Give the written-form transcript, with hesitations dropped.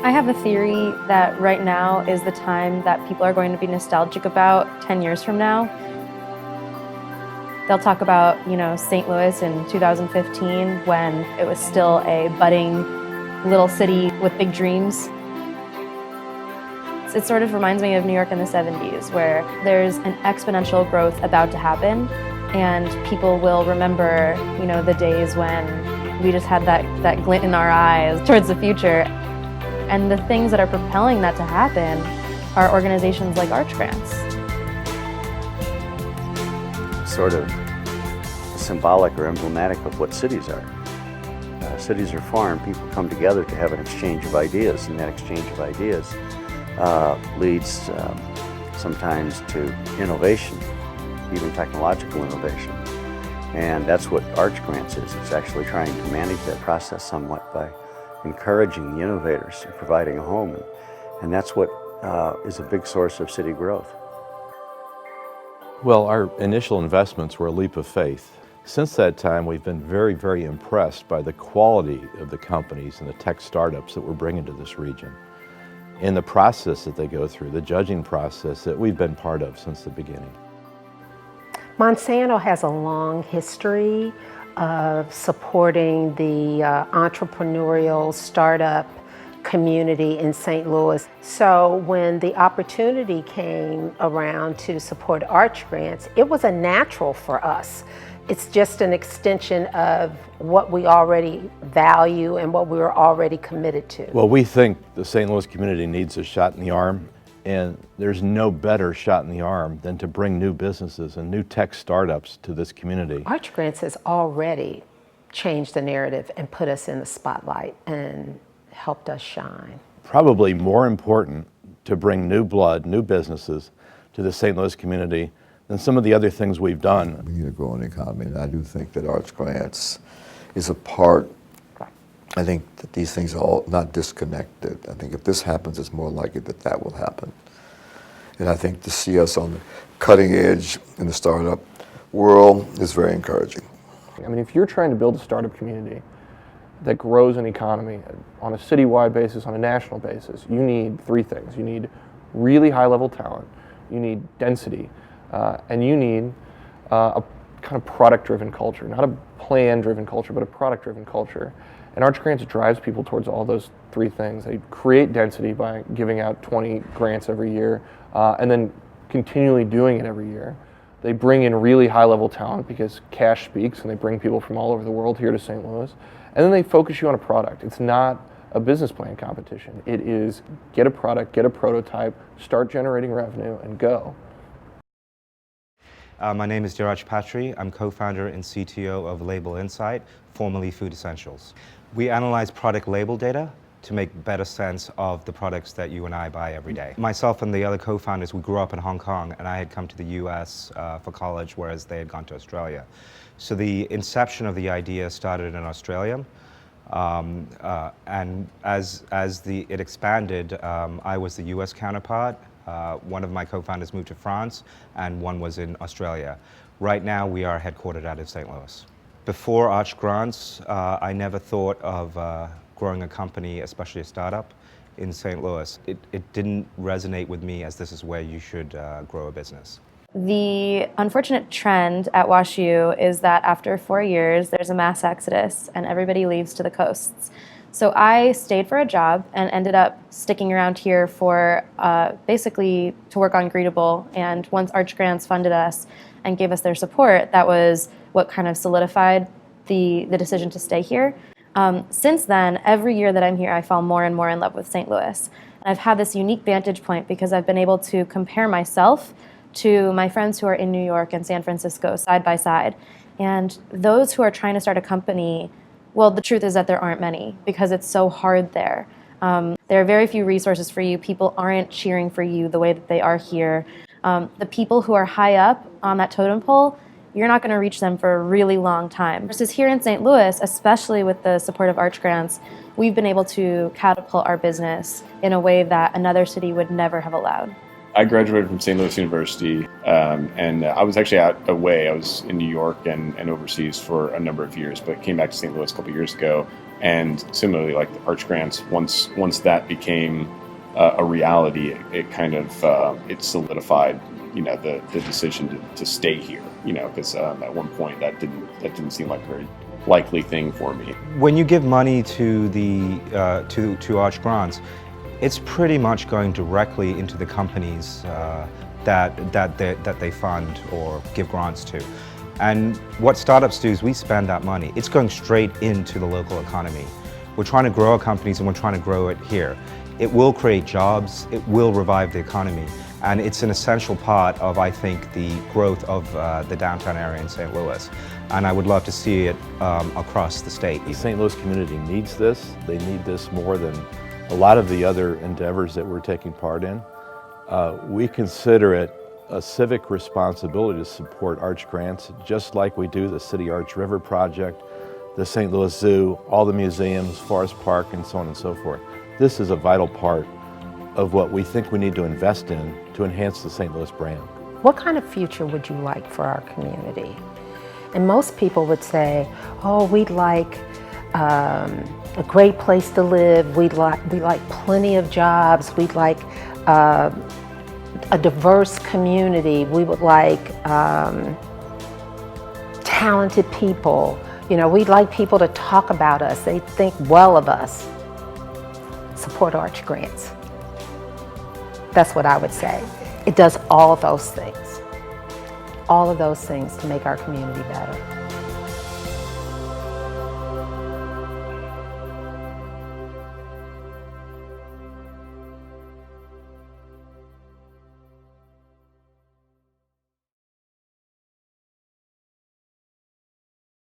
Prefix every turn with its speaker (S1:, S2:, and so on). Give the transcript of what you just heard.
S1: I have a theory that right now is the time that people are going to be nostalgic about 10 years from now. They'll talk about, St. Louis in 2015 when it was still a budding little city with big dreams. It sort of reminds me of New York in the 70s, where there's an exponential growth about to happen, and people will remember, the days when we just had that glint in our eyes towards the future. And the things that are propelling that to happen are organizations like Arch Grants.
S2: Sort of symbolic or emblematic of what cities are. Cities are formed, people come together to have an exchange of ideas, and that exchange of ideas leads sometimes to innovation, even technological innovation. And that's what Arch Grants is. It's actually trying to manage that process somewhat by encouraging the innovators and providing a home. And that's what is a big source of city growth.
S3: Well, our initial investments were a leap of faith. Since that time, we've been very, very impressed by the quality of the companies and the tech startups that we're bringing to this region. In the process that they go through, the judging process that we've been part of since the beginning.
S4: Monsanto has a long history of supporting the entrepreneurial startup community in St. Louis. So when the opportunity came around to support Arch Grants, it was a natural for us. It's just an extension of what we already value and what we were already committed to.
S3: Well, we think the St. Louis community needs a shot in the arm, and there's no better shot in the arm than to bring new businesses and new tech startups to this community.
S4: Arch Grants has already changed the narrative and put us in the spotlight and helped us shine.
S3: Probably more important to bring new blood, new businesses to the St. Louis community than some of the other things we've done.
S5: We need a growing economy, and I do think that Arch Grants is a part. I think that these things are all not disconnected. I think if this happens, it's more likely that that will happen. And I think to see us on the cutting edge in the startup world is very encouraging.
S6: I mean, if you're trying to build a startup community that grows an economy on a citywide basis, on a national basis, you need three things. You need really high-level talent, you need density, and you need a kind of product-driven culture, not a plan-driven culture, but a product-driven culture. And Arch Grants drives people towards all those three things. They create density by giving out 20 grants every year, and then continually doing it every year. They bring in really high-level talent because cash speaks, and they bring people from all over the world here to St. Louis. And then they focus you on a product. It's not a business plan competition. It is get a product, get a prototype, start generating revenue, and go.
S7: My name is DHEERAJ PATRI. I'm co-founder and CTO of Label Insight, formerly Food Essentials. We analyze product label data to make better sense of the products that you and I buy every day. Myself and the other co-founders, we grew up in Hong Kong, and I had come to the US for college, whereas they had gone to Australia. So the inception of the idea started in Australia, and as it expanded, I was the US counterpart. One of my co-founders moved to France, and one was in Australia. Right now, we are headquartered out of St. Louis. Before Arch Grants, I never thought of growing a company, especially a startup, in St. Louis. It didn't resonate with me as this is where you should grow a business.
S1: The unfortunate trend at WashU is that after 4 years, there's a mass exodus and everybody leaves to the coasts. So I stayed for a job and ended up sticking around here for basically to work on Greetable. And once Arch Grants funded us and gave us their support, that was what kind of solidified the decision to stay here. Since then, every year that I'm here, I fall more and more in love with St. Louis. And I've had this unique vantage point because I've been able to compare myself to my friends who are in New York and San Francisco side by side. And those who are trying to start a company, well, the truth is that there aren't many because it's so hard there. There are very few resources for you. People aren't cheering for you the way that they are here. The people who are high up on that totem pole, you're not going to reach them for a really long time. Versus here in St. Louis, especially with the support of Arch Grants, we've been able to catapult our business in a way that another city would never have allowed.
S8: I graduated from St. Louis University, and I was actually away. I was in New York and overseas for a number of years, but came back to St. Louis a couple years ago. And similarly, like the Arch Grants, once that became a reality, it kind of it solidified, the decision to stay here. Because at one point that didn't seem like a very likely thing for me.
S7: When you give money to the to Arch Grants, it's pretty much going directly into the companies that they fund or give grants to. And what startups do is we spend that money. It's going straight into the local economy. We're trying to grow our companies and we're trying to grow it here. It will create jobs, it will revive the economy, and it's an essential part of, I think, the growth of the downtown area in St. Louis. And I would love to see it across the state.
S3: The St. Louis community needs this. They need this more than a lot of the other endeavors that we're taking part in. We consider it a civic responsibility to support Arch Grants, just like we do the City Arch River Project, the St. Louis Zoo, all the museums, Forest Park, and so on and so forth. This is a vital part of what we think we need to invest in to enhance the St. Louis brand.
S4: What kind of future would you like for our community? And most people would say, oh, we'd like a great place to live, we'd like plenty of jobs, we'd like a diverse community, we would like talented people. We'd like people to talk about us, they think well of us. Support Arch Grants. That's what I would say. It does all of those things to make our community better.